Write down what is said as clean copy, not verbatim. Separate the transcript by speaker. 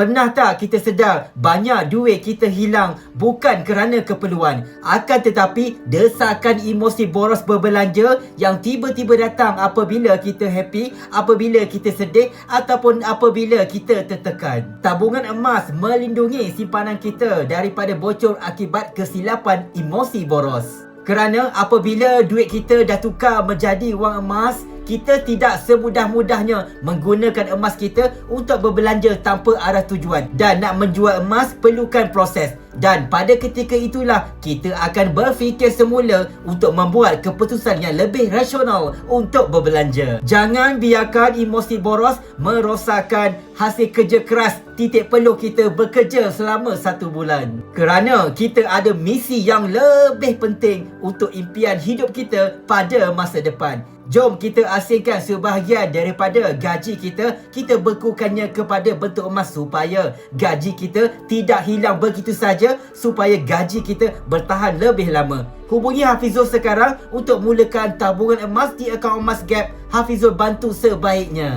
Speaker 1: Pernah tak kita sedar banyak duit kita hilang bukan kerana keperluan, akan tetapi desakan emosi boros berbelanja yang tiba-tiba datang apabila kita happy, apabila kita sedih ataupun apabila kita tertekan. Tabungan emas melindungi simpanan kita daripada bocor akibat kesilapan emosi boros. Kerana apabila duit kita dah tukar menjadi wang emas, kita tidak semudah-mudahnya menggunakan emas kita untuk berbelanja tanpa arah tujuan. Dan nak menjual emas perlukan proses. Dan pada ketika itulah kita akan berfikir semula untuk membuat keputusan yang lebih rasional untuk berbelanja. Jangan biarkan emosi boros merosakkan hasil kerja keras titik peluh kita bekerja selama 1 bulan. Kerana kita ada misi yang lebih penting untuk impian hidup kita pada masa depan. Jom kita asingkan sebahagian daripada gaji kita bekukannya kepada bentuk emas supaya gaji kita tidak hilang begitu saja, supaya gaji kita bertahan lebih lama. Hubungi Hafizul sekarang untuk mulakan tabungan emas di akaun Emas Gap. Hafizul bantu sebaiknya.